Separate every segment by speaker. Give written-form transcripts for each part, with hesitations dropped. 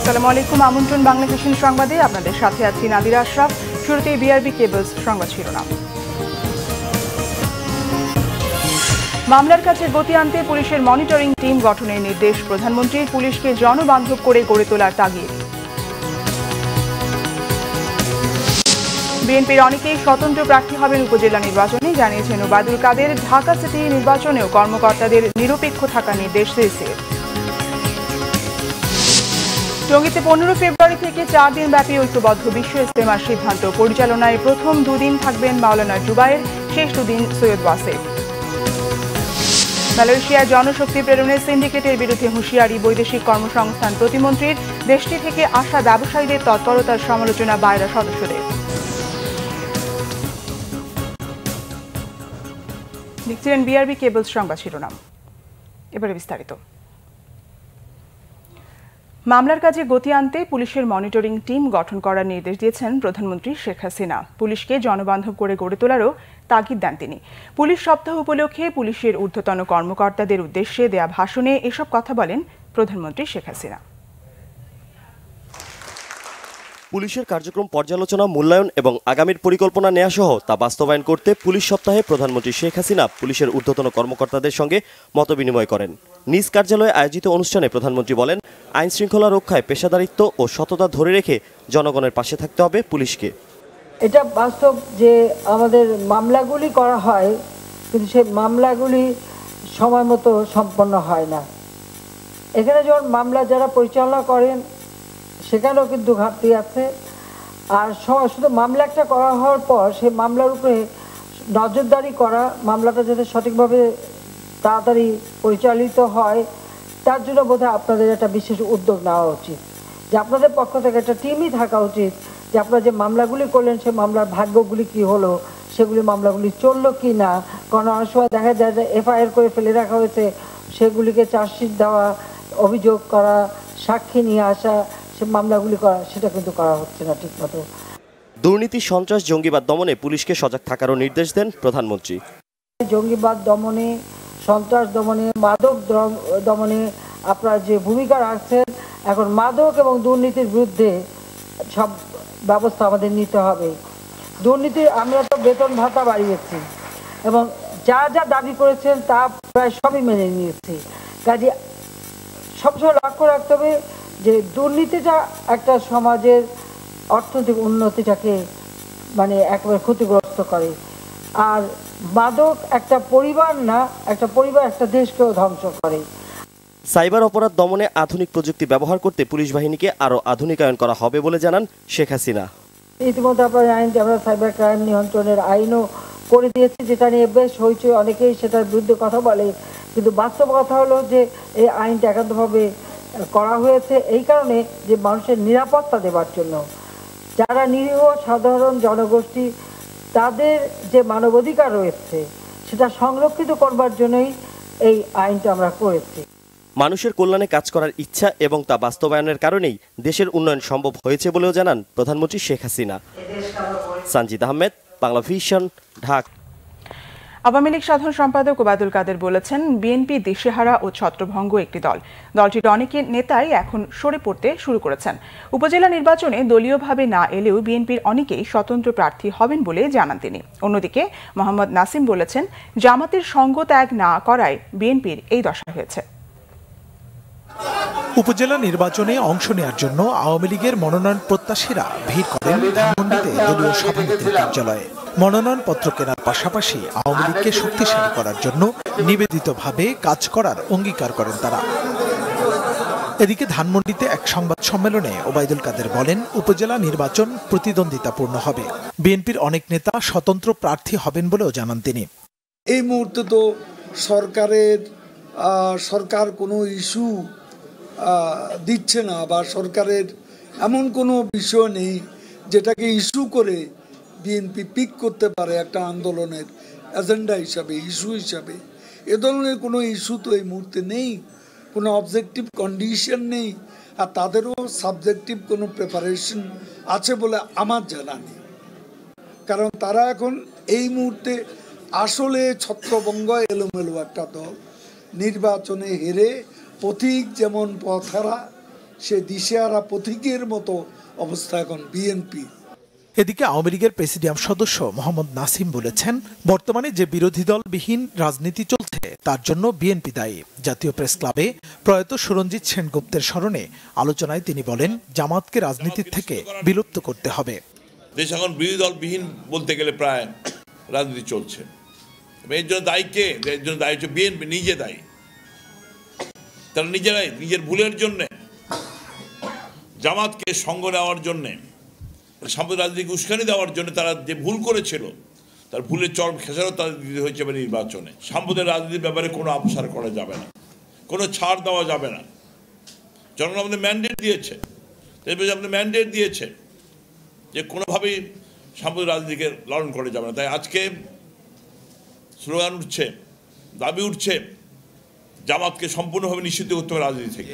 Speaker 1: আসসালামু আলাইকুম, আমন্ত্রণ বাংলাদেশের সংবাদে আপনাদের সাথে আছি নাদিরা আশরাফ। শুরুতেই বিআরবি কেবলস সংবাদ শিরোনাম। মামলার কাছে গতি আনতে পুলিশের মনিটরিং টিম গঠনের নির্দেশ প্রধানমন্ত্রীর। পুলিশকে জনবান্ধব করে গড়ে তোলার তাগিদ। বিএনপির অনেকেই স্বতন্ত্র প্রার্থী হবেন উপজেলা নির্বাচনে, জানিয়েছেন ওবায়দুল কাদের। ঢাকা সিটি নির্বাচনেও কর্মকর্তাদের নিরপেক্ষ থাকার নির্দেশ সিএসির। টঙ্গীতে 15 ফেব্রুয়ারি থেকে 4 দিন ব্যাপী ঐক্যবদ্ধ বিশ্ব ইজতেমার সিদ্ধান্ত। পরিচালনায় প্রথম দুদিন থাকবেন মাওলানা জুবায়ের, শেষ দুদিন সৈয়দ ওয়াসেফ। মালয়েশিয়ায় জনশক্তি প্রেরণের সিন্ডিকেটের বিরুদ্ধে হুঁশিয়ারি বৈদেশিক কর্মসংস্থান প্রতিমন্ত্রীর। দেশটি থেকে আসা ব্যবসায়ীদের তৎপরতার সমালোচনা বায়রা সদস্যদের। দেখছিলেন বিআরবি কেবলস সংবাদ শিরোনাম। এবারে বিস্তারিত। মামলার কাজে গতি আনতে পুলিশের মনিটরিং টিম গঠন করার নির্দেশ দিয়েছেন প্রধানমন্ত্রী শেখ হাসিনা। পুলিশকে জনবান্ধব করে গড়ে তোলারও তাগিদ দেন তিনি। পুলিশ সপ্তাহ উপলক্ষে পুলিশের ঊর্ধ্বতন কর্মকর্তাদের উদ্দেশ্যে দেয়া ভাষণে এসব কথা বলেন প্রধানমন্ত্রী শেখ হাসিনা।
Speaker 2: পুলিশের কার্যক্রম পর্যালোচনা, মূল্যায়ন এবং আগামীর পরিকল্পনা নেওয়া সহ তা বাস্তবায়ন করতে পুলিশ সপ্তাহে প্রধানমন্ত্রী শেখ হাসিনা পুলিশের ঊর্ধ্বতন কর্মকর্তাদের সঙ্গে মতবিনিময় করেন। নিজ কার্যালয়ে আয়োজিত অনুষ্ঠানে প্রধানমন্ত্রী বলেন, আইন শৃঙ্খলা রক্ষায় পেশাদারিত্ব ও সততা ধরে রেখে জনগণের পাশে থাকতে হবে পুলিশকে।
Speaker 3: এটা বাস্তব যে আমাদের মামলাগুলি করা হয়, কিন্তু সেই মামলাগুলি সময় মতো সম্পন্ন হয় না। এখানে যখন মামলা যারা পরিচালনা করেন সেখানেও কিন্তু ঘাটতি আছে। আর শুধু মামলা একটা করা হওয়ার পর সেই মামলার উপরে নজরদারি করা, মামলাটা যাতে সঠিকভাবে তাড়াতাড়ি পরিচালিত হয়, তার জন্য বোধহয় আপনাদের একটা বিশেষ উদ্যোগ নেওয়া উচিত। যে আপনাদের পক্ষ থেকে একটা টিমই থাকা উচিত, যে আপনারা যে মামলাগুলি করলেন সেই মামলার ভাগ্যগুলি কি হলো, সেগুলি মামলাগুলি চললো কি না। কারণ অনেক সময় দেখা যায় যে এফআইআর করে ফেলে রাখা হয়েছে, সেগুলিকে চার্জশিট দেওয়া, অভিযোগ করা, সাক্ষী নিয়ে আসা, সে মামলাগুলি করা, সেটা কিন্তু করা হচ্ছে না ঠিক মতো।
Speaker 2: দুর্নীতি, সন্ত্রাস, জঙ্গিবাদ দমনে পুলিশকে সজাগ থাকারও নির্দেশ দেন প্রধানমন্ত্রী।
Speaker 3: জঙ্গিবাদ দমনে, সন্ত্রাস দমনে, মাদক দমনে আপনারা যে ভূমিকা রাখছেন, এখন মাদক এবং দুর্নীতির বিরুদ্ধে সব ব্যবস্থা আমাদের নিতে হবে। দুর্নীতি, আমরা তো বেতন ভাতা বাড়িয়েছি এবং যা যা দাবি করেছেন তা প্রায় সবই মেনে নিয়েছি। কাজে সবসময় লক্ষ্য রাখতে হবে যে দুর্নীতিটা একটা সমাজের অর্থনৈতিক উন্নতিটাকে মানে একেবারে ক্ষতিগ্রস্ত করে। আর মাদক একটা পরিবার না, একটা পরিবার একটা দেশকেও ধ্বংস করে।
Speaker 2: সাইবার অপরাধ দমনে আধুনিক প্রযুক্তি ব্যবহার করতে পুলিশ বাহিনীকে আরও আধুনিকায়ন করা হবে বলে জানান শেখ হাসিনা।
Speaker 3: ইতিমধ্যে আপনারা জানেন যে আমরা সাইবার ক্রাইম নিয়ন্ত্রণের আইনও করে দিয়েছি, যেটা নিয়ে বেশ হইচই, অনেকেই সেটার বিরুদ্ধে কথা বলে। কিন্তু বাস্তব কথা হলো যে এই আইনটা একান্তভাবে করা হয়েছে এই কারণে যে মানুষের নিরাপত্তা দেওয়ার জন্য। যারা নিরীহ সাধারণ জনগোষ্ঠী, তাদের যে মানবাধিকার রয়েছে সেটা সংরক্ষিত করবার জন্যই এই আইনটা আমরা করেছি।
Speaker 2: মানুষের কল্যাণে কাজ করার ইচ্ছা এবং তা বাস্তবায়নের কারণেই দেশের উন্নয়ন সম্ভব হয়েছে বলেও জানান প্রধানমন্ত্রী শেখ হাসিনা। সানজিদ আহমেদ, বাংলা ভিশন, ঢাকা।
Speaker 1: আওয়ামী লীগ সাধারণ সম্পাদক ওবায়দুল কাদের বলেছেন, বিএনপি দিশেহারা ও ছত্রভঙ্গ একটি দল। দলটির অনেক নেতাই এখন সরে পড়তে শুরু করেছেন। উপজেলা নির্বাচনে দলীয়ভাবে না এলেও বিএনপির অনেকেই স্বতন্ত্র প্রার্থী হবেন বলে জানান তিনি। অন্যদিকে মোহাম্মদ নাসিম বলেছেন, জামাতের সঙ্গ ত্যাগ না করায় বিএনপির এই দশা হয়েছে।
Speaker 4: উপজেলা নির্বাচনে অংশ নেওয়ার জন্য আওয়ামী লীগের মনোনয়ন প্রত্যাশীরা ভিড় করেন ধানমন্ডিতে দলীয় সভানেত্রীর কার্যালয়ে। মনোনয়নপত্র কেনার পাশাপাশি আওয়ামী লীগকে শক্তিশালী করার জন্য নিবেদিতভাবে কাজ করার অঙ্গীকার করেন তারা। এদিকে ধানমন্ডিতে এক সংবাদ সম্মেলনে ওবায়দুল কাদের বলেন, উপজেলা নির্বাচন প্রতিদ্বন্দ্বিতাপূর্ণ হবে। বিএনপির অনেক নেতা স্বতন্ত্র প্রার্থী হবেন বলেও জানান তিনি।
Speaker 5: এই মুহূর্তে তো সরকার কোনো ইস্যু দিচ্ছে না, বা সরকারের এমন কোনো বিষয় নেই যেটাকে ইস্যু করে বিএনপি পিক করতে পারে একটা আন্দোলনের এজেন্ডা হিসাবে, ইস্যু হিসাবে। এ ধরনের কোনো ইস্যু তো এই মুহূর্তে নেই, কোনো অবজেক্টিভ কন্ডিশন নেই, আর তাদেরও সাবজেক্টিভ কোনো প্রিপারেশন আছে বলে আমার জানা নেই। কারণ তারা এখন এই মুহূর্তে আসলে ছত্রভঙ্গ এলোমেলো একটা দল, নির্বাচনে হেরে পথিক যেমন পথহারা, সে দিশেহারা পথিকের মতো অবস্থা এখন বিএনপি।
Speaker 4: এদিকে আওয়ামী লীগের প্রেসিডিয়াম সদস্য মোহাম্মদ নাসিম বলেছেন, বর্তমানে যে বিরোধী দলবিহীন রাজনীতি চলছে তার জন্য বিএনপি দায়ী। জাতীয় প্রেস ক্লাবে প্রয়াত সুরঞ্জিত সেনগুপ্তের স্মরণে আলোচনায় তিনি বলেন, জামাতকে রাজনীতির থেকে বিলুপ্ত করতে হবে।
Speaker 6: দেশ এখন বিরোধী দলবিহীন বলতে গেলে প্রায় রাজনীতি চলছে। এর জন্য দায়ী কে? এর জন্য দায়ী হচ্ছে বিএনপি নিজে দায়ী। তারা নিজেরাই নিজের ভুলের জন্যে, জামাতকে সঙ্গ নেওয়ার জন্যে, সাম্প্রদায়িক রাজনীতিকে উস্কানি দেওয়ার জন্য তারা যে ভুল করেছিল, তার ভুলের চরম খেসারত তাদের দিতে হয়েছে নির্বাচনে। সাম্প্রদায়িক রাজনীতির ব্যাপারে কোনো অপসার করা যাবে না, কোনো ছাড় দেওয়া যাবে না। জনগণ আমাদের ম্যান্ডেট দিয়েছে যে কোনোভাবেই সাম্প্রদায়িক রাজনীতিকে লালন করা যাবে না। তাই আজকে স্লোগান উঠছে, দাবি উঠছে, জামাতকে সম্পূর্ণভাবে নিষিদ্ধ করতে হবে রাজনীতি থেকে।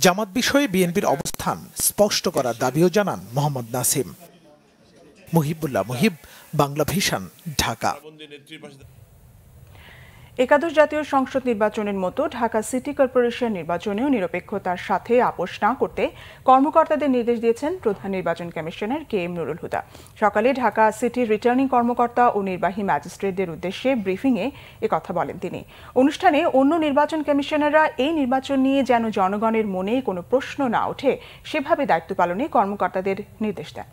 Speaker 4: জামাত বিষয়ে বিএনপির অবস্থান স্পষ্ট করার দাবিও জানান মোহাম্মদ নাসিম। মুহিবুল্লাহ মুহিব, বাংলা ভিশন, ঢাকা।
Speaker 1: একাদশ জাতীয় সংসদ নির্বাচনের মতো ঢাকা সিটি কর্পোরেশন নির্বাচনেও নিরপেক্ষতার সাথে আপোষ না করতে কর্মকর্তাদের নির্দেশ দিয়েছেন প্রধান নির্বাচন কমিশনার KM নুরুল হুদা। সকালে ঢাকা সিটির রিটার্নিং কর্মকর্তা ও নির্বাহী ম্যাজিস্ট্রেটদের উদ্দেশ্যে ব্রিফিংয়ে একথা বলেন তিনি। অনুষ্ঠানে অন্য নির্বাচন কমিশনাররা এই নির্বাচন নিয়ে যেন জনগণের মনে কোনো প্রশ্ন না ওঠে সেভাবে দায়িত্ব পালনে কর্মকর্তাদের নির্দেশ দেন।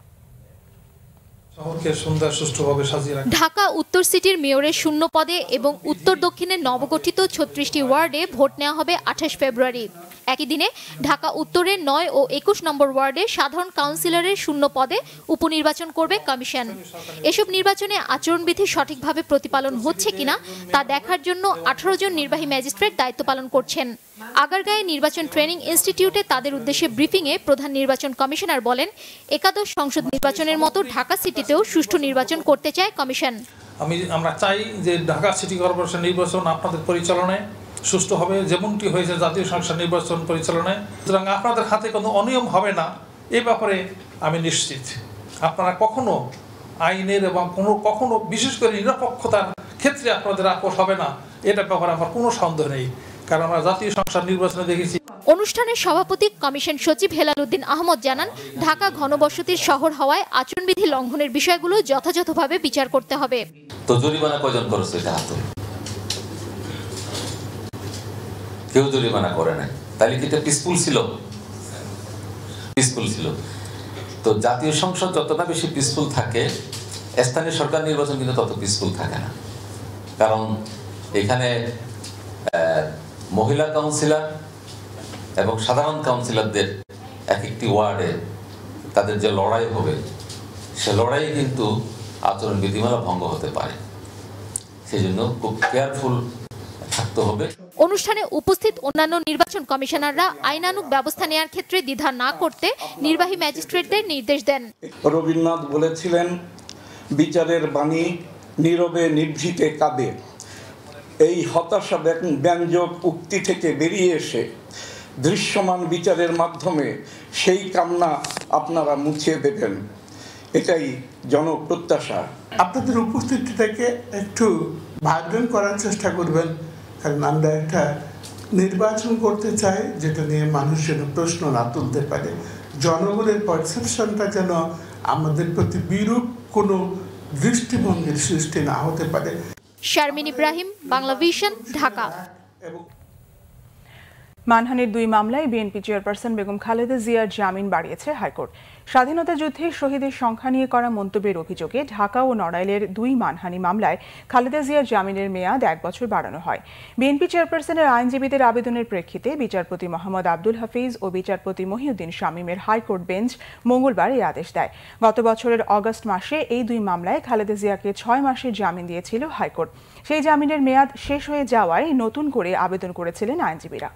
Speaker 7: ঢাকা উত্তর সিটির মেয়রের শূন্য পদে এবং উত্তর দক্ষিণের নবগঠিত 36টি ওয়ার্ডে ভোট নেওয়া হবে 28 ফেব্রুয়ারি। একই দিনে ঢাকা উত্তরের 9 ও 21 নম্বর ওয়ার্ডে সাধারণ কাউন্সিলরের শূন্য পদে উপনির্বাচন করবে কমিশন। এসব নির্বাচনে আচরণবিধি সঠিকভাবে প্রতিপালন হচ্ছে কিনা তা দেখার জন্য 18 জন নির্বাহী ম্যাজিস্ট্রেট দায়িত্ব পালন করছেন। আগারগাঁয়ে নির্বাচন ট্রেনিং ইনস্টিটিউটে তাদের উদ্দেশ্যে ব্রিফিংয়ে প্রধান নির্বাচন কমিশনার বলেন, একাদশ সংসদ নির্বাচনের মতো ঢাকা সিটিতেও সুষ্ঠু নির্বাচন করতে চায় কমিশন।
Speaker 8: আমরা চাই যে ঢাকা সিটি কর্পোরেশন নির্বাচন আপনাদের পরিচালনায় সুষ্ঠু হবে, যেমনটি হয়েছে জাতীয় সংসদ নির্বাচন পরিচালনায়। সুতরাং আপনাদের হাতে কোনো অনিয়ম হবে না, এ ব্যাপারে আমি নিশ্চিত। আপনারা কখনো আইনের এবং কখনো বিশেষ করে নিরপেক্ষতার ক্ষেত্রে আপনাদের আপোষ হবে না, এটা ব্যাপারে আমার কোনো সন্দেহ নেই, কারণ আমরা জাতীয় সংসদ নির্বাচনে দেখেছি।
Speaker 7: অনুষ্ঠানের সভাপতি কমিশন সচিব হেলাল উদ্দিন আহমদ জানান, ঢাকা ঘনবসতির শহর হওয়ায় আচরণবিধি লঙ্ঘনের বিষয়গুলো যথাযথভাবে বিচার করতে হবে।
Speaker 9: তো জরিমানা কয়জন করেছে? এটা হাতে কেউ জরিমানা করে নাই, তাহলে কি এটা পিসফুল ছিল? তো জাতীয় সংসদ যতটা বেশি পিসফুল থাকে, স্থানীয় সরকার নির্বাচন কিন্তু তত পিসফুল থাকে না। কারণ এখানে মহিলা কাউন্সিলর এবং সাধারণ কাউন্সিলরদের এক একটি ওয়ার্ডে তাদের যে লড়াই হবে, সে লড়াই কিন্তু আচরণ বিধিমালা ভঙ্গ হতে পারে। সেই জন্য খুব কেয়ারফুল থাকতে হবে।
Speaker 7: অনুষ্ঠানে উপস্থিত অন্যান্য নির্বাচন কমিশনাররা আইনানুগ ব্যবস্থা নেওয়ার ক্ষেত্রে দ্বিধা না করতে নির্বাহী ম্যাজিস্ট্রেটদের নির্দেশ দেন।
Speaker 10: রবীন্দ্রনাথ বলেছিলেন, বিচারের বাণী নীরবে নিভৃতে কাঁদে। এই হতাশা ব্যঞ্জক উক্তি থেকে বেরিয়ে এসে দৃশ্যমান বিচারের মাধ্যমে সেই কান্না আপনারা মুছিয়ে দেবেন, এটাই জনপ্রত্যাশা।
Speaker 11: আপনাদের উপস্থিতিটাকে একটু ভাইব্রেন্ট করার চেষ্টা করবেন, কারণ আমরা একটা নির্বাচন করতে চাই যেটা নিয়ে মানুষ যেন প্রশ্ন না তুলতে পারে, জনগণের পারসেপশনটা যেন আমাদের প্রতি বিরূপ কোনো দৃষ্টিভঙ্গির সৃষ্টি না হতে পারে।
Speaker 7: শারমিন ইব্রাহিম, বাংলা ভিশন, ঢাকা।
Speaker 1: মানহানির 2 মামলায় বিএনপি চেয়ারপারসন বেগম খালেদা জিয়ার জামিন বাড়িয়েছে হাইকোর্ট। স্বাধীনতা যুদ্ধে শহীদের সংখ্যা নিয়ে করা মন্তব্যের অভিযোগে ঢাকা ও নড়াইলের 2 মানহানি মামলায় খালেদা জিয়ার জামিনের মেয়াদ 1 বছর বাড়ানো হয়। বিএনপি চেয়ারপারসনের আইনজীবীদের আবেদনের প্রেক্ষিতে বিচারপতি মোহাম্মদ আব্দুল হাফিজ ও বিচারপতি মহিউদ্দিন শামীমের হাইকোর্ট বেঞ্চ মঙ্গলবার এই আদেশ দেয়। গত বছরের অগস্ট মাসে এই 2 মামলায় খালেদা জিয়াকে 6 মাসের জামিন দিয়েছিল হাইকোর্ট। সেই জামিনের মেয়াদ শেষ হয়ে যাওয়ায় নতুন করে আবেদন করেছিলেন আইনজীবীরা।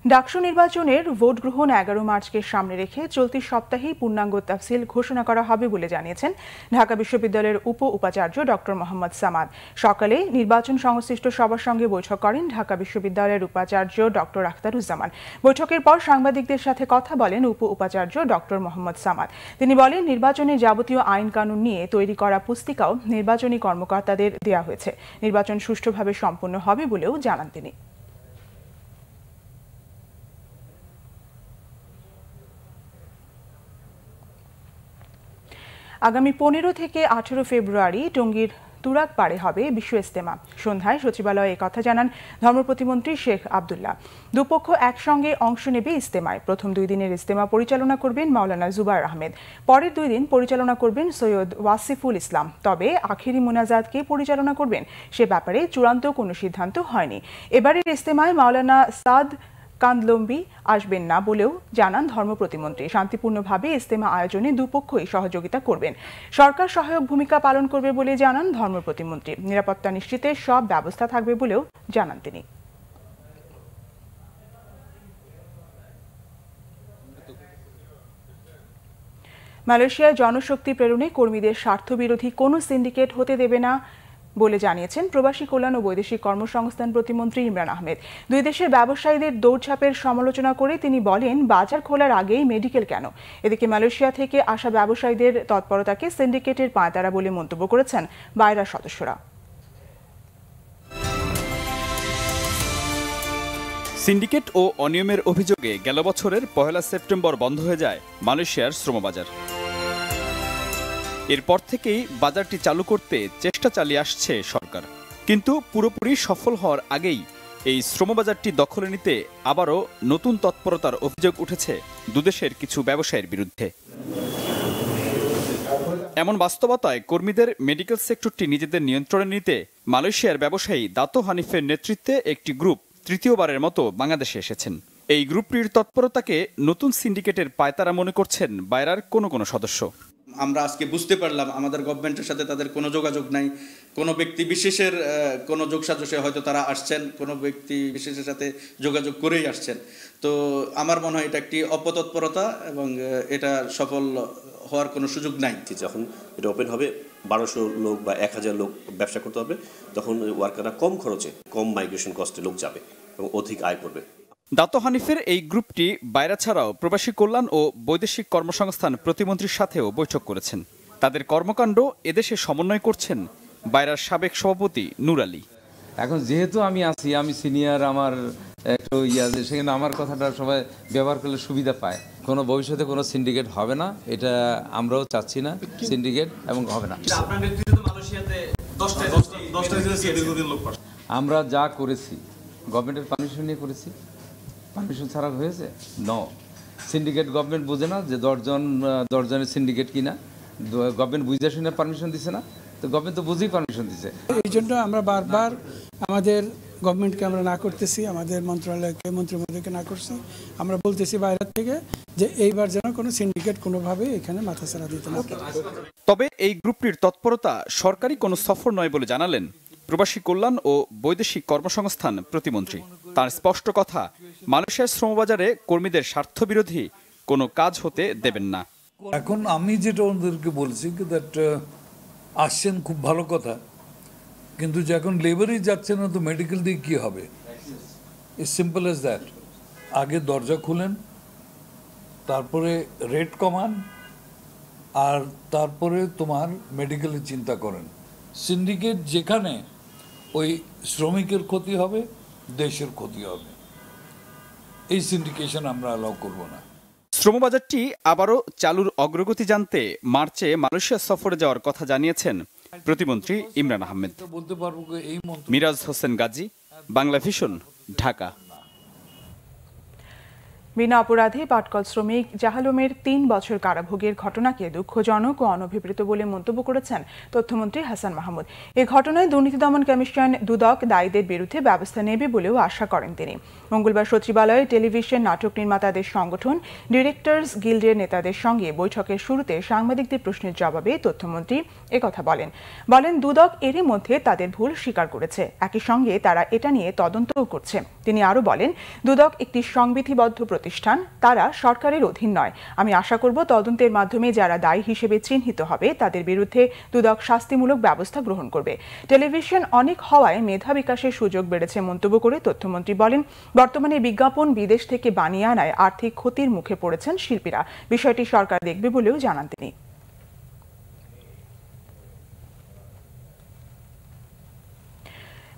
Speaker 1: ডাকসু নির্বাচনের ভোট গ্রহণ 11 মার্চকে সামনে রেখে চলতি সপ্তাহেই পূর্ণাঙ্গ তফসিল ঘোষণা করা হবে বলে জানিয়েছেন ঢাকা বিশ্ববিদ্যালয়ের উপাচার্য ডক্টর মোহাম্মদ সামাদ। সকালে নির্বাচন সংশ্লিষ্ট সবার সঙ্গে বৈঠক করেন ঢাকা বিশ্ববিদ্যালয়ের উপাচার্য ডক্টর আখতারুজ্জামান। বৈঠকের পর সাংবাদিকদের সাথে কথা বলেন উপাচার্য ডক্টর মোহাম্মদ সামাদ। তিনি বলেন, নির্বাচনের যাবতীয় আইন কানুন নিয়ে তৈরি করা পুস্তিকাও নির্বাচনী কর্মকর্তাদের দেওয়া হয়েছে। নির্বাচন সুষ্ঠুভাবে সম্পন্ন হবে বলেও জানান তিনি। আগামী 15 থেকে 18 ফেব্রুয়ারি টঙ্গীর তুরাগপাড়ে হবে বিশ্ব ইজতেমা। সন্ধ্যায় সচিবালয়ে কথা জানান ধর্ম প্রতিমন্ত্রী শেখ আব্দুল্লাহ। দুপক্ষ একসঙ্গে অংশ নেবে ইজতেমায়। প্রথম 2 দিনের ইজতেমা পরিচালনা করবেন মাওলানা জুবায়ের আহমেদ। পরের 2 দিন পরিচালনা করবেন সৈয়দ ওয়াসিফুল ইসলাম। তবে আখেরি মোনাজাত কে পরিচালনা করবেন সে ব্যাপারে চূড়ান্ত কোনো সিদ্ধান্ত হয়নি। এবারের ইজতেমায় মাওলানা সাদ কান্দলম্বি আসবেন না বলেও জানান ধর্ম প্রতিমন্ত্রী। শান্তিপূর্ণভাবে ইজতেমা আয়োজনে দুপক্ষই সহযোগিতা করবেন। সরকার সহায়ক ভূমিকা পালন করবে বলে জানান ধর্ম প্রতিমন্ত্রী। নিরাপত্তা নিশ্চিতে সব ব্যবস্থা থাকবে বলেও জানান তিনি। মালয়েশিয়ায় জনশক্তি প্রেরণে কর্মীদের স্বার্থবিরোধী কোনো সিন্ডিকেট হতে দেবে না বলে জানিয়েছেন প্রবাসী কল্যাণ ও বৈদেশিক কর্মসংস্থান প্রতিমন্ত্রী ইমরান আহমেদ। 2 দেশের ব্যবসায়ীদের দৌড়ঝাঁপের সমালোচনা করে তিনি বলেন, বাজার খোলার আগেই মেডিকেল কেন? এদিকে মালয়েশিয়া থেকে আসা ব্যবসায়ীদের তৎপরতাকে সিন্ডিকেটের পাঁয়তারা বলে মন্তব্য করেছেন বাইরার সদস্যরা।
Speaker 12: সিন্ডিকেট ও অনিয়মের অভিযোগে গেল বছরের 1 সেপ্টেম্বর বন্ধ হয়ে যায় মালয়েশিয়ার শ্রমবাজার। এরপর থেকেই বাজারটি চালু করতে চেষ্টা চালিয়ে আসছে সরকার, কিন্তু পুরোপুরি সফল হওয়ার আগেই এই শ্রমবাজারটি দখলে নিতে আবারও নতুন তৎপরতার অভিযোগ উঠেছে দুদেশের কিছু ব্যবসায়ীর বিরুদ্ধে। এমন বাস্তবতায় কর্মীদের মেডিকেল সেক্টরটি নিজেদের নিয়ন্ত্রণে নিতে মালয়েশিয়ার ব্যবসায়ী দাতো হানিফের নেতৃত্বে একটি গ্রুপ তৃতীয়বারের মতো বাংলাদেশে এসেছেন। এই গ্রুপটির তৎপরতাকে নতুন সিন্ডিকেটের পায়তারা মনে করছেন বাইরার কোনো সদস্য।
Speaker 13: আমরা আজকে বুঝতে পারলাম আমাদের গভর্নমেন্টের সাথে তাদের কোনো যোগাযোগ নাই। কোনো ব্যক্তি বিশেষের কোনো যোগসাজশে হয়তো তারা আসছেন, কোনো ব্যক্তি বিশেষের সাথে যোগাযোগ করেই আসছেন। তো আমার মনে হয় এটা একটি অপতৎপরতা এবং এটা সফল হওয়ার কোনো সুযোগ নাই।
Speaker 14: যখন এটা ওপেন হবে 1200 লোক বা 1000 লোক ব্যবসা করতে হবে, তখন ওয়ার্কাররা কম খরচে, কম মাইগ্রেশন কস্টে লোক যাবে এবং অধিক আয় করবে।
Speaker 12: দাতো হানিফের এই গ্রুপটি বাইরা ছাড়াও প্রবাসী কল্যাণ ও বৈদেশিক কর্মসংস্থান প্রতিমন্ত্রীর সাথেও বৈঠক করেছেন। তাদের কর্মকাণ্ড এদেশে সমন্বয় করছেন বাইরার সাবেক সভাপতি নূর আলী।
Speaker 15: এখন যেহেতু আমি আছি, আমি সিনিয়র, আমার একটু সেখানে আমার কথাটা সবাই ব্যবহার করলে সুবিধা পায়। কোনো ভবিষ্যতে কোনো সিন্ডিকেট হবে না, এটা আমরাও চাচ্ছি না সিন্ডিকেট, এবং হবে না। আমরা যা করেছি গভর্নমেন্টের পারমিশন নিয়ে করেছি। পারমিশন ছাড়া হয়েছে? নো। সিন্ডিকেট গভর্নমেন্ট বোঝে না যে 10 জনের সিন্ডিকেট কিনা। গভর্নমেন্ট বুঝে শুনে পারমিশন দিছে না, তো গভর্নমেন্ট তো বুঝেই পারমিশন দিছে।
Speaker 16: এই জন্য আমরা বারবার আমাদের গভর্নমেন্টকে আমরা না করতেছি, আমাদের মন্ত্রণালয়কে, মন্ত্রীমণ্ডলকে না করছি। আমরা বলতেছি বাইরের থেকে যে এইবার যেন কোনো সিন্ডিকেট কোনোভাবে এখানে মাথাছাড়া দিতে না পারে।
Speaker 12: তবে এই গ্রুপটির তৎপরতা সরকারি কোনো সফর নয় বলে জানালেন প্রবাসী কল্যাণ ও বৈদেশিক কর্মসংস্থান প্রতিমন্ত্রী। তার স্পষ্ট কথা, মালয়েশিয়ার শ্রমবাজারে কর্মীদের স্বার্থবিরোধী কোনো কাজ হতে দেবেন না।
Speaker 17: এখন আমি যেটা ওদেরকে বলছি দ্যাট আসছেন, খুব ভালো কথা, কিন্তু যখন লেবারই যাচ্ছে না তো মেডিকেল দিয়ে কী হবে? It's simple as that. আগে দরজা খুলেন, তারপরে রেট কমান, আর তারপরে তোমার মেডিকেলের চিন্তা করেন। সিন্ডিকেট যেখানে ওই শ্রমিকের ক্ষতি হবে, দেশের ক্ষতি হবে। এই সিন্ডিকেশন আমরা অ্যালাউ করব না।
Speaker 12: শ্রমবাজারটি আবারও চালুর অগ্রগতি জানতে মার্চে মালয়েশিয়া সফরে যাওয়ার কথা জানিয়েছেন প্রতিমন্ত্রী ইমরান আহমেদ।
Speaker 17: বলতে পারবো এই
Speaker 12: মিরাজ হোসেন গাজী, বাংলা ভিশন, ঢাকা।
Speaker 1: বিনা অপরাধে পাটকল শ্রমিক জাহালমের ৩ বছর কারাভোগের ঘটনাকে দুঃখজনক ও অনভিপ্রেত বলে মন্তব্য করেছেন তথ্যমন্ত্রী হাসান মাহমুদ। এ ঘটনায় দুর্নীতি দমন কমিশন দুদক দায়ীদের বিরুদ্ধে ব্যবস্থা নেবে বলেও আশা করেন তিনি। মঙ্গলবার সচিবালয়ে টেলিভিশন নাটক নির্মাতাদের সংগঠন ডিরেক্টরস গিল্ডের নেতাদের সঙ্গে বৈঠকের শুরুতে সাংবাদিকদের প্রশ্নের জবাবে তথ্যমন্ত্রী একথা বলেন দুদক এরই মধ্যে তাদের ভুল স্বীকার করেছে, একই সঙ্গে তারা এটা নিয়ে তদন্তও করছে। তিনি আরও বলেন, দুদক একটি সংবিধিবদ্ধ প্রতিষ্ঠান, তারা সরকারের অধীন নয়। আমি আশা করব তদন্তের মাধ্যমে যারা দায়ী হিসেবে চিহ্নিত হবে তাদের বিরুদ্ধে দুদক শাস্তিমূলক ব্যবস্থা গ্রহণ করবে। টেলিভিশন অনেক হওয়ায় মেধা বিকাশের সুযোগ বেড়েছে মন্তব্য করে তথ্যমন্ত্রী বলেন, বর্তমানে বিজ্ঞাপন বিদেশ থেকে বানিয়ে আনায় আর্থিক ক্ষতির মুখে পড়েছেন শিল্পীরা। বিষয়টি সরকার দেখবে বলেও জানান তিনি।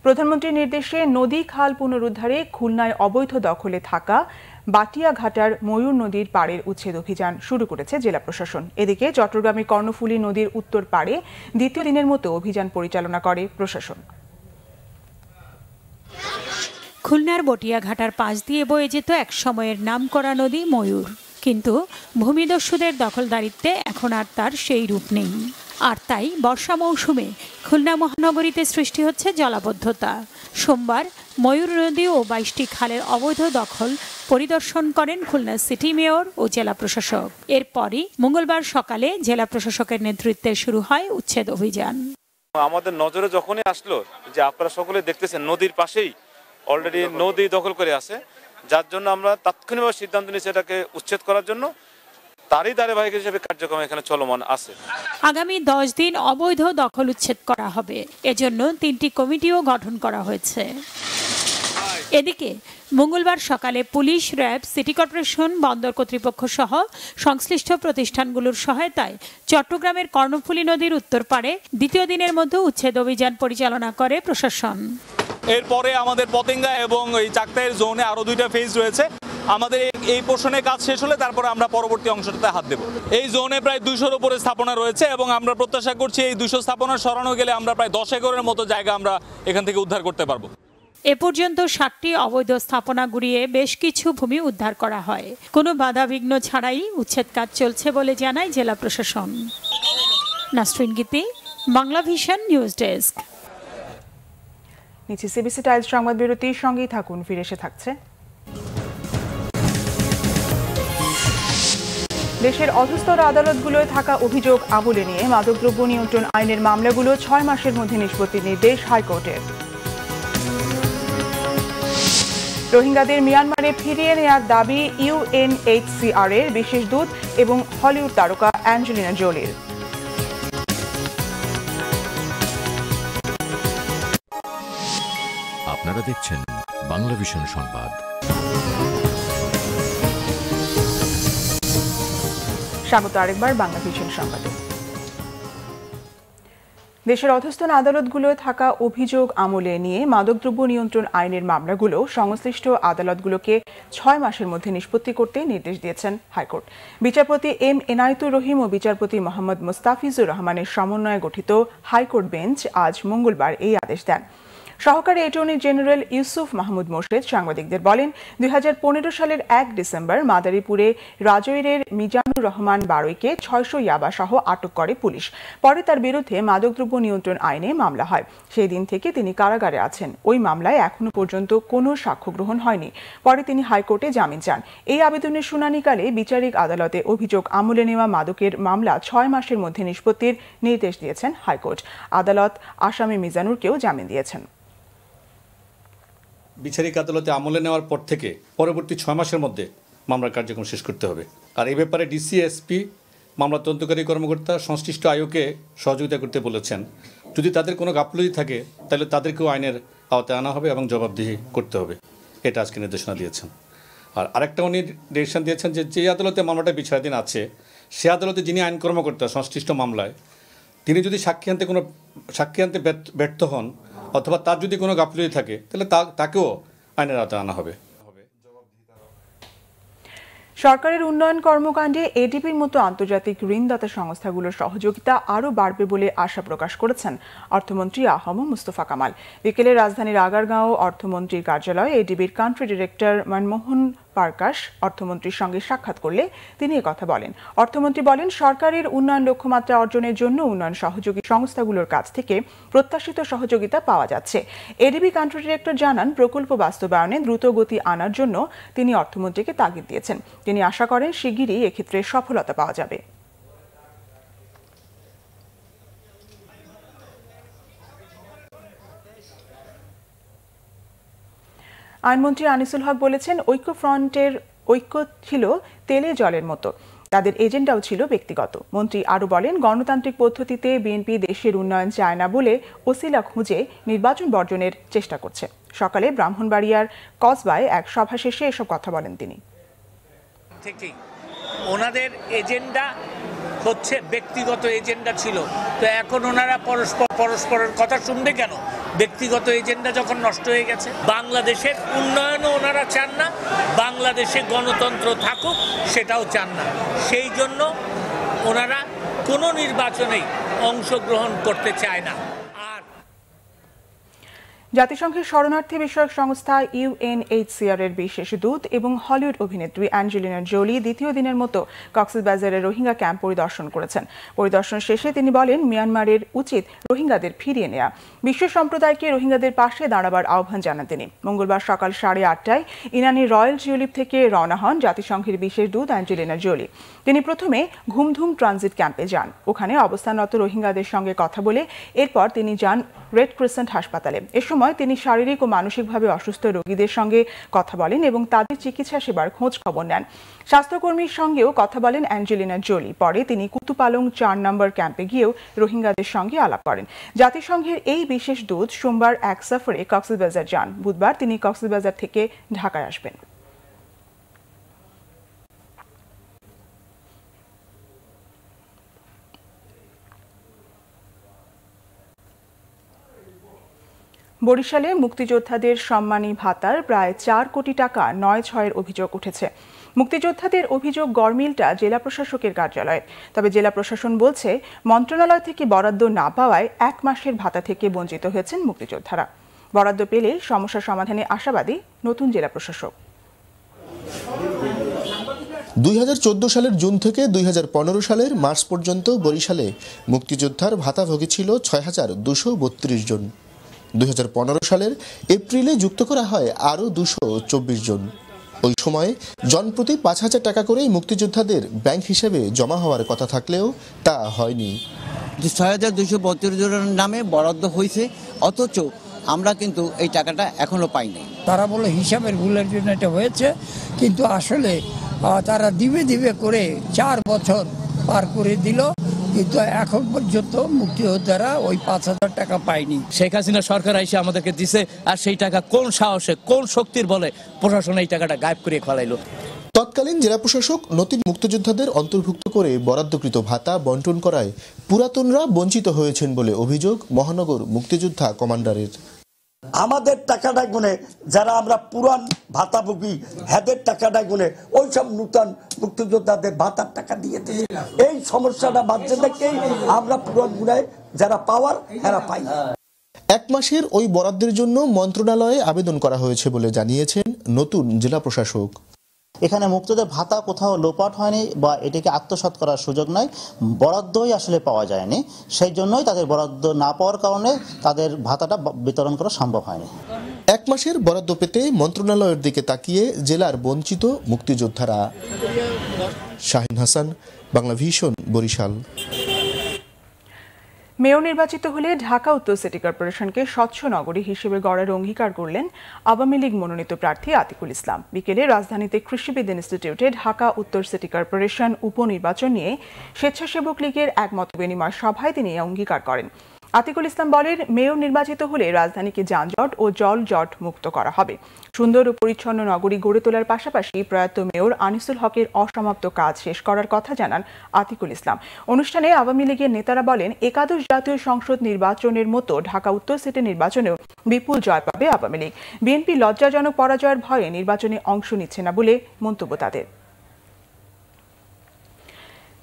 Speaker 1: প্রধানমন্ত্রীর নির্দেশে নদী খাল পুনরুদ্ধারে খুলনায় অবৈধ দখলে থাকা বাটিয়াঘাটার ময়ূর নদীর পাড়ের উচ্ছেদ অভিযান শুরু করেছে জেলা প্রশাসন। এদিকে চট্টগ্রামের কর্ণফুলী নদীর উত্তর পাড়ে দ্বিতীয় দিনের মতো অভিযান পরিচালনা করে প্রশাসন।
Speaker 18: খুলনার বটিয়াঘাটার পাশ দিয়ে বয়ে যেত এক সময়ের নামকরা নদী ময়ূর, কিন্তু ভূমিদস্যুদের দখলদারিত্বে এখন আর তার সেই রূপ নেই। আর তাই বর্ষা মৌসুমে খুলনা মহানগরীতে সৃষ্টি হচ্ছে জলাবদ্ধতা। সোমবার ময়ূর নদী ও 22টি খালের অবৈধ দখল পরিদর্শন করেন খুলনা সিটি মেয়র ও জেলা প্রশাসক। এরপরই মঙ্গলবার সকালে জেলা প্রশাসকের নেতৃত্বে শুরু হয় উচ্ছেদ অভিযান।
Speaker 19: আমাদের নজরে যখনই আসলো যে আপনারা সকলে দেখতেছেন নদীর পাশেই অলরেডি নদী দখল করে আছে, যার জন্য আমরা তাৎক্ষণিকভাবে সিদ্ধান্ত নিয়েছি এটাকে উচ্ছেদ করার জন্য। তারই ধারাবাহিক হিসেবে কার্যক্রম এখানে চলমান আছে।
Speaker 18: আগামী 10 দিন অবৈধ দখল উচ্ছেদ করা হবে, এজন্য 3টি কমিটিও গঠন করা হয়েছে। এদিকে মঙ্গলবার সকালে পুলিশ, র্যাব, সিটি কর্পোরেশন, বন্দর কর্তৃপক্ষ সহ সংশ্লিষ্ট প্রতিষ্ঠানগুলোর সহায়তায় চট্টগ্রামের কর্ণফুলী নদীর উত্তর পাড়ে দ্বিতীয় দিনের মধ্যে উচ্ছেদ অভিযান পরিচালনা করে প্রশাসন।
Speaker 20: এরপরে আমাদের পতেঙ্গা এবং এই চাকতাইয়ের জোনে আরো 2টা ফেজ রয়েছে। আমাদের এই পোর্শনে কাজ শেষ হলে তারপরে আমরা পরবর্তী অংশটাতে হাত দেব। এই জোনে প্রায় 200-র উপরে স্থাপনা রয়েছে এবং আমরা প্রত্যাশা করছি এই 200 স্থাপনা সরানো গেলে আমরা প্রায় 10 একরের মতো জায়গা আমরা এখান থেকে উদ্ধার করতে পারবো।
Speaker 18: এ পর্যন্ত 7টি অবৈধ স্থাপনা গুড়িয়ে বেশ কিছু ভূমি উদ্ধার করা হয়। কোনো বাধাবিঘ্ন ছাড়াই উচ্ছেদ কাজ চলছে বলে জানায় জেলা প্রশাসন। নাসরিন গীতি, বাংলা ভিশন নিউজ ডেস্ক।
Speaker 1: নিচে সিবিসি টাইলস সংবাদ বিরতির সঙ্গেই থাকুন, ফিরে এসে থাকছে। দেশের অধস্তর আদালতগুলোয় থাকা অভিযোগ আমলে নিয়ে মাদকদ্রব্য নিয়ন্ত্রণ আইনের মামলাগুলো 6 মাসের মধ্যে নিষ্পত্তির নির্দেশ হাইকোর্টের। রোহিঙ্গাদের মিয়ানমারে ফিরিয়ে নেওয়ার দাবি UNHCR এর বিশেষ দূত এবং হলিউড তারকা অ্যাঞ্জেলিনা জোলির।
Speaker 21: আপনারা দেখছেন বাংলা ভিশন সংবাদ।
Speaker 1: স্বাগত আরেকবার বাংলা ভিশন সংবাদে। দেশের অধস্তন আদালতগুলোয় থাকা অভিযোগ আমলে নিয়ে মাদকদ্রব্য নিয়ন্ত্রণ আইনের মামলাগুলো সংশ্লিষ্ট আদালতগুলোকে 6 মাসের মধ্যে নিষ্পত্তি করতে নির্দেশ দিয়েছেন হাইকোর্ট। বিচারপতি এম এনায়েতুর রহিম ও বিচারপতি মোহাম্মদ মুস্তাফিজুর রহমানের সমন্বয়ে গঠিত হাইকোর্ট বেঞ্চ আজ মঙ্গলবার এই আদেশ দেন। সহকারী অ্যাটর্নি জেনারেল ইউসুফ মাহমুদ মোর্শেদ সাংবাদিকদের বলেন, 2015 সালের 1 ডিসেম্বর মাদারীপুরে রাজৈরের মিজানুর রহমান বারৈকে 600 ইয়াবা সহ আটক করে পুলিশ। পরে তার বিরুদ্ধে মাদকদ্রব্য নিয়ন্ত্রণ আইনে মামলা হয়। সেই দিন থেকে তিনি কারাগারে আছেন। ওই মামলায় এখনো পর্যন্ত কোনো সাক্ষ্য গ্রহণ হয়নি। পরে তিনি হাইকোর্টে জামিন চান। এই আবেদনের শুনানিকালে বিচারিক আদালতে অভিযোগ আমলে নেওয়া মাদকের মামলা 6 মাসের মধ্যে নিষ্পত্তির নির্দেশ দিয়েছেন হাইকোর্ট। আদালত আসামি মিজানুরকেও জামিন দিয়েছেন।
Speaker 22: বিচারিক আদালতে আমলে নেওয়ার পর থেকে পরবর্তী 6 মাসের মধ্যে মামলার কার্যক্রম শেষ করতে হবে। আর এই ব্যাপারে ডিসি, এসপি, মামলা তদন্তকারী কর্মকর্তা সংশ্লিষ্ট আয়োগকে সহযোগিতা করতে বলেছেন। যদি তাদের কোনো গাফলতি থাকে তাহলে তাদেরকেও আইনের আওতায় আনা হবে এবং জবাবদিহি করতে হবে, এটা আজকে নির্দেশনা দিয়েছেন। আর আরেকটা উনি ডিরেকশন দিয়েছেন যে আদালতে মামলাটা বিচারাধীন আছে সে আদালতে যিনি আইন কর্মকর্তা সংশ্লিষ্ট মামলায় তিনি যদি সাক্ষী আনতে ব্যর্থ হন অথবা তার যদি কোনো গাফলতি থাকে তাহলে তাকেও আইনের আওতায় আনা হবে।
Speaker 1: সরকারের উন্নয়ন কর্মকাণ্ডে এডিবির মতো আন্তর্জাতিক ঋণদাতা সংস্থাগুলোর সহযোগিতা আরও বাড়বে বলে আশা প্রকাশ করেছেন অর্থমন্ত্রী আহম মুস্তফা কামাল। বিকেলে রাজধানীর আগারগাঁও অর্থমন্ত্রীর কার্যালয়ে এডিবির কান্ট্রি ডিরেক্টর মনমোহন পারকাশ অর্থমন্ত্রীর সঙ্গে সাক্ষাৎ করলে তিনি একথা বলেন। অর্থমন্ত্রী বলেন, সরকারের উন্নয়ন লক্ষ্যমাত্রা অর্জনের জন্য উন্নয়ন সহযোগী সংস্থাগুলোর কাছ থেকে প্রত্যাশিত সহযোগিতা পাওয়া যাচ্ছে। এডিবি কান্ট্রি ডিরেক্টর জানান, প্রকল্প বাস্তবায়নে দ্রুত গতি আনার জন্য তিনি অর্থমন্ত্রীকে তাগিদ দিয়েছেন। তিনি আশা করেন শিগগিরই এক্ষেত্রে সফলতা পাওয়া যাবে। আইনমন্ত্রী আনিসুল হক বলেছেন, ঐক্যফ্রন্টের ঐক্য ছিল তেলে জলের মতো, তাদের এজেন্ডাও ছিল ব্যক্তিগত। মন্ত্রী আরও বলেন, গণতান্ত্রিক পদ্ধতিতে বিএনপি দেশের উন্নয়ন চায় না বলে ওসিলা খুঁজে নির্বাচন বর্জনের চেষ্টা করছে। সকালে ব্রাহ্মণবাড়িয়ার কসবায় এক সভা শেষে এসব কথা বলেন তিনি।
Speaker 2: ওনাদের এজেন্ডা হচ্ছে ব্যক্তিগত এজেন্ডা ছিল, তো এখন ওনারা পরস্পরের কথা শুনবে কেন? ব্যক্তিগত এজেন্ডা যখন নষ্ট হয়ে গেছে। বাংলাদেশের উন্নয়নও ওনারা চান না, বাংলাদেশে গণতন্ত্র থাকুক সেটাও চান না। সেই জন্য ওনারা কোনো নির্বাচনেই অংশগ্রহণ করতে চায় না।
Speaker 1: জাতিসংঘের শরণার্থী বিষয়ক সংস্থা UNHCR এর বিশেষ দূত এবং হলিউড অভিনেত্রী অ্যাঞ্জেলিনা জোলি দ্বিতীয় দিনের মতো কক্সবাজারের রোহিঙ্গা ক্যাম্প পরিদর্শন করেছেন। পরিদর্শন শেষে তিনি বলেন, মিয়ানমারের উচিত রোহিঙ্গাদের ফিরিয়ে নেওয়া। বিশ্ব সম্প্রদায়কে রোহিঙ্গাদের পাশে দাঁড়াবার আহ্বান জানান তিনি। মঙ্গলবার সকাল 8:30টায় ইনানির রয়্যাল টিউলিপ থেকে রওনা হন জাতিসংঘের বিশেষ দূত অ্যাঞ্জেলিনা জোলি। তিনি প্রথমে ঘুমধুম ট্রানজিট ক্যাম্পে যান। ওখানে অবস্থানরত রোহিঙ্গাদের সঙ্গে কথা বলে এরপর তিনি যান রেড ক্রিসেন্ট হাসপাতালে। এ সময় তিনি শারীরিক ও মানসিকভাবে অসুস্থ রোগীদের সঙ্গে কথা বলেন এবং তাদের চিকিৎসা সেবার খোঁজ খবর নেন। স্বাস্থ্যকর্মীর সঙ্গেও কথা বলেন অ্যাঞ্জেলিনা জোলি। পরে তিনি কুতুপালং 4 নম্বর ক্যাম্পে গিয়েও রোহিঙ্গাদের সঙ্গে আলাপ করেন। জাতিসংঘের এই বিশেষ দূত সোমবার এক সফরে কক্সবাজার যান। বুধবার তিনি কক্সবাজার থেকে ঢাকায় আসবেন। বরিশালে মুক্তিযোদ্ধাদের সম্মানী ভাতার প্রায় 4 কোটি টাকা 9/6 অভিযোগ উঠেছে। মুক্তিযোদ্ধাদের অভিযোগ গড়মিলটা জেলা প্রশাসকের কার্যালয়ে। তবে জেলা প্রশাসন বলছে, মন্ত্রণালয় থেকে বরাদ্দ না পাওয়ায় 1 মাসের ভাতা থেকে বঞ্চিত হয়েছেন মুক্তিযোদ্ধারা। বরাদ্দ পেলে সমস্যা সমাধানে আশাবাদী নতুন জেলা প্রশাসক।
Speaker 3: 2014 সালের জুন থেকে 2015 সালের মার্চ পর্যন্ত বরিশালে মুক্তিযোদ্ধার ভাতাভোগী ছিল 6232 জন। 2015 সালের এপ্রিলে যুক্ত করা হয় আরও 224 জন। ওই সময়ে জনপ্রতি 5000 টাকা করেই মুক্তিযোদ্ধাদের ব্যাংক হিসেবে জমা হওয়ার কথা থাকলেও তা হয়নি।
Speaker 23: 6232 জনের নামে বরাদ্দ হয়েছে, অথচ আমরা কিন্তু এই টাকাটা এখনো পাইনি।
Speaker 24: তারা বলে হিসাবের ভুলের জন্য এটা হয়েছে, কিন্তু আসলে তারা দিবে করে 4 বছর পার করে দিল, কিন্তু এখন পর্যন্ত মুক্তিযোদ্ধারা ওই 5000 টাকা পায়নি।
Speaker 25: শেখ হাসিনা সরকার এসে আমাদেরকে দিছে, আর সেই টাকা কোন সাহসে কোন শক্তির বলে প্রশাসন এই টাকাটা গায়েব করে ফেলাইলো।
Speaker 3: তৎকালীন জেলা প্রশাসক নতুন মুক্তিযোদ্ধাদের অন্তর্ভুক্ত করে বরাদ্দকৃত ভাতা বন্টন করায় পুরাতনরা বঞ্চিত হয়েছেন বলে অভিযোগ মহানগর মুক্তিযোদ্ধা কমান্ডারের।
Speaker 26: আমাদের টাকাটা গুনে যারা আমরা পুরান ভাতাভোগী হেদের টাকাটা গুনে ওই সব নূতন মুক্তিযোদ্ধাদের ভাতার টাকা দিয়ে দিই। এই সমস্যাটা বাড়ছে দেখেই আমরা পুরান গুনায় যারা পাওয়ার এরা পাই।
Speaker 3: 1 মাসের ওই বরাদ্দের জন্য মন্ত্রণালয়ে আবেদন করা হয়েছে বলে জানিয়েছেন নতুন জেলা প্রশাসক।
Speaker 27: এখানে মুক্তিযোদ্ধার ভাতা কোথাও লোপাট হয়নি বা এটাকে আত্মসাৎ করার সুযোগ নাই, বরাদ্দই আসলে পাওয়া যায়নি। সেই জন্যই তাদের বরাদ্দ না পাওয়ার কারণে তাদের ভাতাটা বিতরণ করা সম্ভব হয়নি।
Speaker 3: 1 মাসের বরাদ্দ পেতে মন্ত্রণালয়ের দিকে তাকিয়ে জেলার বঞ্চিত মুক্তিযোদ্ধারা। শাহিন হাসান, বাংলা ভিশন, বরিশাল।
Speaker 1: মেয়র নির্বাচিত হলে ঢাকা উত্তর সিটি কর্পোরেশনকে স্বচ্ছ নগরী হিসেবে গড়ার অঙ্গীকার করলেন আওয়ামী লীগ মনোনীত প্রার্থী আতিকুল ইসলাম। বিকেলে রাজধানীতে কৃষিবিদ ইনস্টিটিউটে ঢাকা উত্তর সিটি কর্পোরেশন উপনির্বাচন নিয়ে স্বেচ্ছাসেবক লীগের এক মতবিনিময় সভায় তিনি এই অঙ্গীকার করেন। আতিকুল ইসলাম বলেন, মেয়র নির্বাচিত হলে রাজধানীকে যানজট ও জলজট মুক্ত করা হবে। সুন্দর ও পরিচ্ছন্ন নগরী গড়ে তোলার পাশাপাশি প্রয়াত মেয়র আনিসুল হকের অসমাপ্ত কাজ শেষ করার কথা জানান আতিকুল ইসলাম। অনুষ্ঠানে আওয়ামী লীগের নেতারা বলেন, একাদশ জাতীয় সংসদ নির্বাচনের মতো ঢাকা উত্তর সিটি নির্বাচনেও বিপুল জয় পাবে আওয়ামী লীগ। বিএনপি লজ্জাজনক পরাজয়ের ভয়ে নির্বাচনে অংশ নিচ্ছে না বলে মন্তব্য তাদের।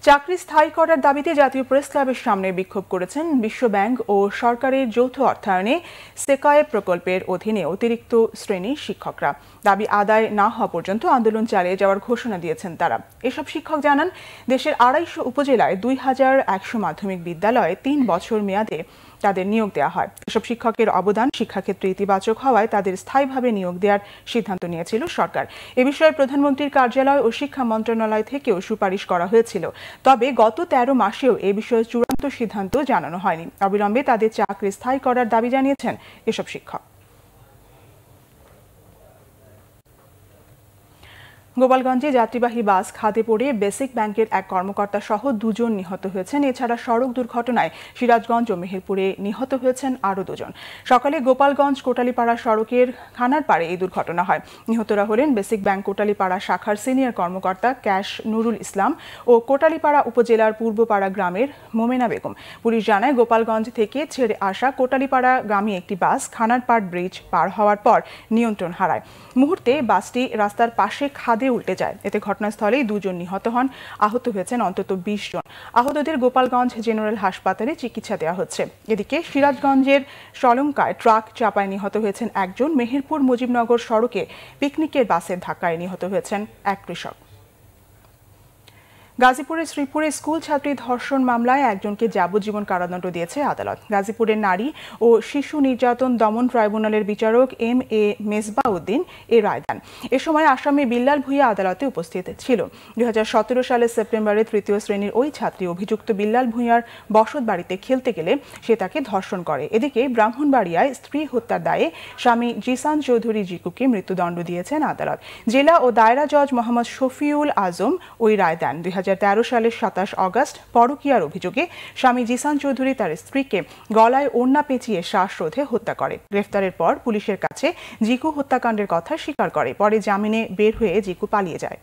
Speaker 1: চাকরি স্থায়ী করার দাবিতে জাতীয় প্রেস ক্লাবের সামনে বিক্ষোভ করেছেন বিশ্বব্যাংক ও সরকারের যৌথ অর্থায়নে সেকায়ে প্রকল্পের অধীনে অতিরিক্ত শ্রেণীর শিক্ষকরা। দাবি আদায় না হওয়া পর্যন্ত আন্দোলন চালিয়ে যাওয়ার ঘোষণা দিয়েছেন তারা। এসব শিক্ষক জানান, দেশের 250 উপজেলায় 2100 মাধ্যমিক বিদ্যালয়ে 3 বছর মেয়াদে তাদের নিয়োগ দেওয়া হয়। এসব শিক্ষকের অবদান শিক্ষাক্ষেত্রে ইতিবাচক হওয়ায় তাদের স্থায়ীভাবে নিয়োগ দেওয়ার সিদ্ধান্ত নিয়েছিল সরকার। এ বিষয়ে প্রধানমন্ত্রীর কার্যালয় ও শিক্ষা মন্ত্রণালয় থেকেও সুপারিশ করা হয়েছিল। তবে গত 13 মাসেও এ বিষয়ে চূড়ান্ত সিদ্ধান্ত জানানো হয়নি। অবিলম্বে তাদের চাকরি স্থায়ী করার দাবি জানিয়েছেন এসব শিক্ষক। গোপালগঞ্জে যাত্রীবাহী বাস খাদে পড়ে বেসিক ব্যাংকের এক কর্মকর্তা সহ 2 জন নিহত হয়েছেন। এছাড়া সড়ক দুর্ঘটনায় সিরাজগঞ্জ ও মেহেরপুরে নিহত হয়েছেন আরও 2 জন। সকালে গোপালগঞ্জ কোটালীপাড়া সড়কের খানার পাড়ে এই দুর্ঘটনা হয়। নিহতরা হলেন বেসিক ব্যাংক কোটালীপাড়া শাখার সিনিয়র কর্মকর্তা ক্যাশ নুরুল ইসলাম ও কোটালীপাড়া উপজেলার পূর্বপাড়া গ্রামের মোমেনা বেগম। পুলিশ জানায়, গোপালগঞ্জ থেকে ছেড়ে আসা কোটালীপাড়া গামী একটি বাস খানারপাড় ব্রিজ পার হওয়ার পর নিয়ন্ত্রণ হারায়। মুহূর্তে বাসটি রাস্তার পাশে খাদে উল্টে যায়। এতে ঘটনাস্থলেই 2 জন নিহত হন। আহত হয়েছেন অন্তত 20 জন। আহতদের গোপালগঞ্জ জেনারেল হাসপাতালে চিকিৎসা দেওয়া হচ্ছে। এদিকে সিরাজগঞ্জের সলঙ্কায় ট্রাক চাপায় নিহত হয়েছেন 1 জন। মেহেরপুর মুজিবনগর সড়কে পিকনিকের বাসের ধাক্কায় নিহত হয়েছেন এক কৃষক। গাজীপুরের শ্রীপুরে স্কুল ছাত্রী ধর্ষণ মামলায় একজনকে যাবজ্জীবন কারাদণ্ড দিয়েছে আদালত। গাজীপুরের নারী ও শিশু নির্যাতন দমন ট্রাইব্যুনালের বিচারক M.A. মেজবাউদ্দিন এ রায় দেন। এ সময় আসামি বিল্লাল ভূঁইয়া আদালতে উপস্থিত ছিল। 2017 সালের সেপ্টেম্বরে 3য় শ্রেণীর ওই ছাত্রী অভিযুক্ত বিল্লাল ভূঁইয়ার বসত বাড়িতে খেলতে গেলে সে তাকে ধর্ষণ করে। এদিকে ব্রাহ্মণবাড়িয়ায় স্ত্রী হত্যার দায়ে স্বামী জিসান চৌধুরী জিকুকে মৃত্যুদণ্ড দিয়েছেন আদালত। জেলা ও দায়রা জজ মোহাম্মদ শফিউল আজম ওই রায় দেন। 2013 সালের 27 অগস্ট পরকীয়ার অভিযোগে স্বামী জিসান চৌধুরী তার স্ত্রীকে গলায় ওড়না পেঁচিয়ে শ্বাসরোধে হত্যা করে। গ্রেফতারের পর পুলিশের কাছে জিকু হত্যাকাণ্ডের কথা স্বীকার করে। পরে জামিনে বের হয়ে জিকু পালিয়ে যায়।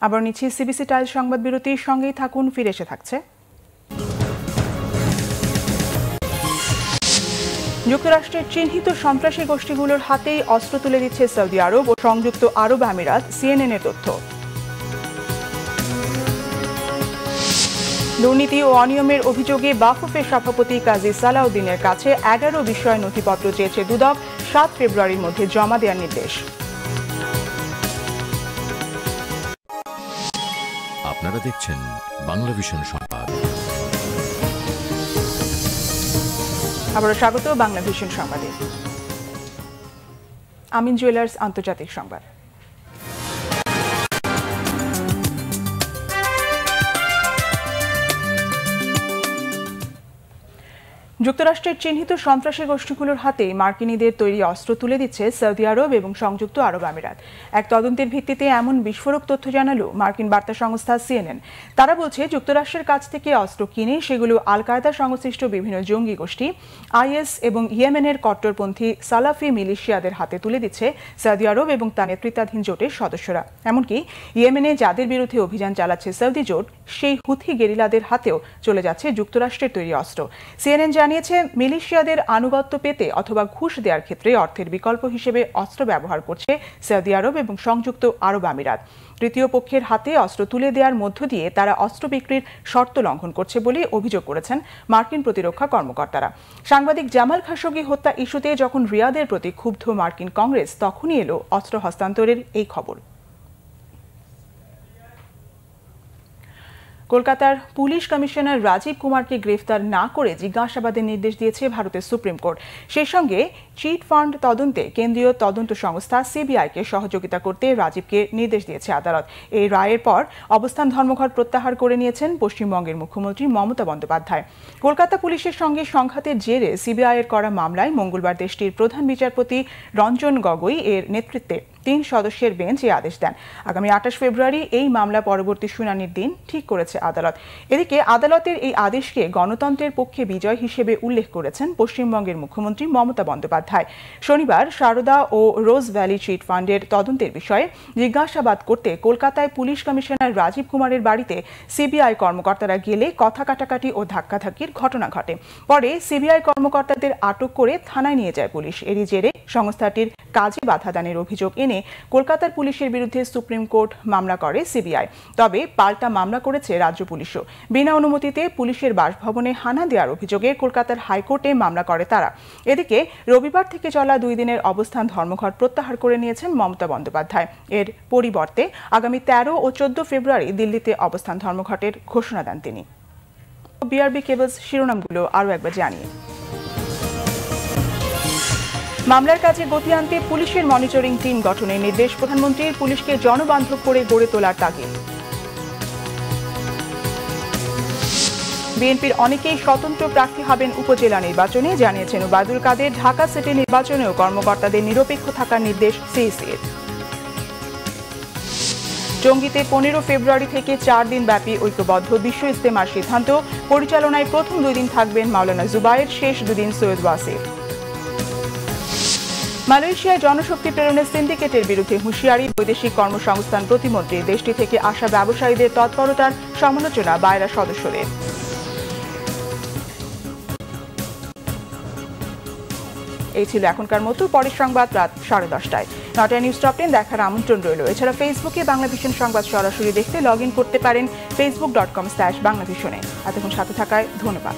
Speaker 1: আবার নিচ্ছি সিবিসি টাইল সংবাদ বিরতির সঙ্গেই থাকুন, ফিরে এসে থাকছে। যুক্তরাষ্ট্রের চিহ্নিত সন্ত্রাসী গোষ্ঠীগুলোর হাতেই অস্ত্র তুলে দিচ্ছে সৌদি আরব ও সংযুক্ত আরব আমিরাত, CNN-এর তথ্য। দুর্নীতি ও অনিয়মের অভিযোগে বাফুফের সভাপতি কাজী সালাউদ্দিনের কাছে 11 বিষয় নথিপত্র চেয়েছে দুদক। 7 ফেব্রুয়ারির মধ্যে জমা দেওয়ার নির্দেশ।
Speaker 21: আপনারা দেখছেন বাংলা ভিশন সংবাদ।
Speaker 1: আবারও স্বাগত বাংলা ভিশন সংবাদে। আমিন জুয়েলার্স আন্তর্জাতিক সংবাদ। যুক্তরাষ্ট্রের চিহ্নিত সন্ত্রাসী গোষ্ঠীগুলোর হাতে মার্কিনীদের তৈরি অস্ত্র তুলে দিচ্ছে সৌদি আরব এবং সংযুক্ত আরব আমিরাত। এক তদন্তের ভিত্তিতে এমন বিস্ফোরক তথ্য জানালো মার্কিন বার্তা সংস্থা CNN। তারা বলছে, যুক্তরাষ্ট্রের কাছ থেকে অস্ত্র কিনে সেগুলো আল কায়দা সংশ্লিষ্ট বিভিন্ন জঙ্গি গোষ্ঠী IS এবং ইয়েমেনের কট্টরপন্থী সালাফি মিলিশিয়াদের হাতে তুলে দিচ্ছে সৌদি আরব এবং তার নেতৃত্বাধীন জোটের সদস্যরা। এমনকি ইয়েমেনে যাদের বিরুদ্ধে অভিযান চালাচ্ছে সৌদি জোট, সেই হুথি গেরিলাদের হাতেও চলে যাচ্ছে যুক্তরাষ্ট্রের তৈরি অস্ত্র। CNN জানিয়েছে, মিলিশিয়াদের আনুগত্য পেতে অথবা ঘুষ দেওয়ার ক্ষেত্রে অর্থের বিকল্প হিসেবে অস্ত্র ব্যবহার করছে সৌদি আরব এবং সংযুক্ত আরব আমিরাত। তৃতীয় পক্ষের হাতে অস্ত্র তুলে দেওয়ার মধ্য দিয়ে তারা অস্ত্র বিক্রির শর্ত লঙ্ঘন করছে বলে অভিযোগ করেছেন মার্কিন প্রতিরক্ষা কর্মকর্তারা। সাংবাদিক জামাল খাশোগি হত্যা ইস্যুতে যখন রিয়াদের প্রতি ক্ষুব্ধ মার্কিন কংগ্রেস, তখনই এলো অস্ত্র হস্তান্তরের এই খবর। কলকাতার পুলিশ কমিশনার রাজীব কুমারকে গ্রেফতার না করে জিজ্ঞাসাবাদের নির্দেশ দিয়েছে ভারতের সুপ্রিম কোর্ট। সেই সঙ্গে চিট ফান্ড তদন্তে কেন্দ্রীয় তদন্ত সংস্থা CBI-কে সহযোগিতা করতে রাজীবকে নির্দেশ দিয়েছে আদালত। এই রায়ের পর অবস্থান ধর্মঘট প্রত্যাহার করে নিয়েছেন পশ্চিমবঙ্গের মুখ্যমন্ত্রী মমতা বন্দ্যোপাধ্যায়। কলকাতা পুলিশের সঙ্গে সংঘাতের জেরে CBI-এর করা মামলায় মঙ্গলবার দেশটির প্রধান বিচারপতি রঞ্জন গগৈ এর নেতৃত্বে 3 সদস্যের বেঞ্চ এই আদেশ দেন। আগামী 28 ফেব্রুয়ারি এই মামলা পরবর্তী শুনানির দিন ঠিক করেছে আদালত। এদিকে আদালতের এই আদেশকে গণতন্ত্রের পক্ষে বিজয় হিসেবে উল্লেখ করেছেন পশ্চিমবঙ্গের মুখ্যমন্ত্রী মমতা বন্দ্যোপাধ্যায়। শনিবার সারদা ও রোজ ভ্যালি চিট ফান্ডের তদন্তের বিষয়ে জিজ্ঞাসাবাদ করতে কলকাতায় পুলিশ কমিশনার রাজীব কুমারের বাড়িতে CBI কর্মকর্তারা গেলে কথা কাটাকাটি ও ধাক্কাধাক্কির ঘটনা ঘটে। পরে CBI কর্মকর্তাদের আটক করে থানায় নিয়ে যায় পুলিশ। এরই জেরে সংস্থাটির কাজে বাধা দানের অভিযোগ এনে নিয়ে কলকাতার পুলিশের বিরুদ্ধে সুপ্রিম কোর্ট মামলা করে সিবিআই। তবে পাল্টা মামলা করেছে রাজ্য পুলিশও। বিনা অনুমতিতে পুলিশের বাসভবনে হানা দেওয়ার অভিযোগে কলকাতার হাইকোর্টে মামলা করে তারা। এদিকে রবিবার থেকে চলা 2 দিনের অবস্থান ধর্মঘট প্রত্যাহার করে নিয়েছেন মমতা বন্দ্যোপাধ্যায়। এর পরিবর্তে আগামী 13 ও 14 ফেব্রুয়ারি দিল্লিতে অবস্থান ধর্মঘটের ঘোষণা দেন তিনি। বিআরবি কেবলস শিরোনামগুলো আরও একবার জানিয়ে মামলার কাজে গতি আনতে পুলিশের মনিটরিং টিম গঠনের নির্দেশ প্রধানমন্ত্রীর। পুলিশকে জনবান্ধব করে গড়ে তোলার তাগিদ। বিএনপির অনেকেই স্বতন্ত্র প্রার্থী হবেন উপজেলা নির্বাচনে, জানিয়েছেন ওবায়দুল কাদের। ঢাকা সিটি নির্বাচনেও কর্মকর্তাদের নিরপেক্ষ থাকার নির্দেশ সিইসির। টঙ্গীতে 15 ফেব্রুয়ারি থেকে 4 দিন ব্যাপী ঐক্যবদ্ধ বিশ্ব ইজতেমার সিদ্ধান্ত। পরিচালনায় প্রথম 2 দিন থাকবেন মাওলানা জুবায়ের, শেষ 2 দিন সৈয়দ ওয়াসিফ। মালয়েশিয়ায় জনশক্তি প্রেরণের সিন্ডিকেটের বিরুদ্ধে হুঁশিয়ারি। বৈদেশিক কর্মসংস্থান প্রতিমন্ত্রী দেশটি থেকে আসা ব্যবসায়ীদের তৎপরতার সমালোচনা বায়রা সদস্যদের। এই ছিল এখনকার মতো। পরের সংবাদ রাত 10:30টায়। 9টায় নিউজ টপ 10 দেখার আমন্ত্রণ রইল। এছাড়া ফেসবুকে বাংলাভিশন সংবাদ সরাসরি দেখতে লগ ইন করতে পারেন facebook.com/বাংলাভিশনে। এতক্ষণ সাথে থাকায় ধন্যবাদ।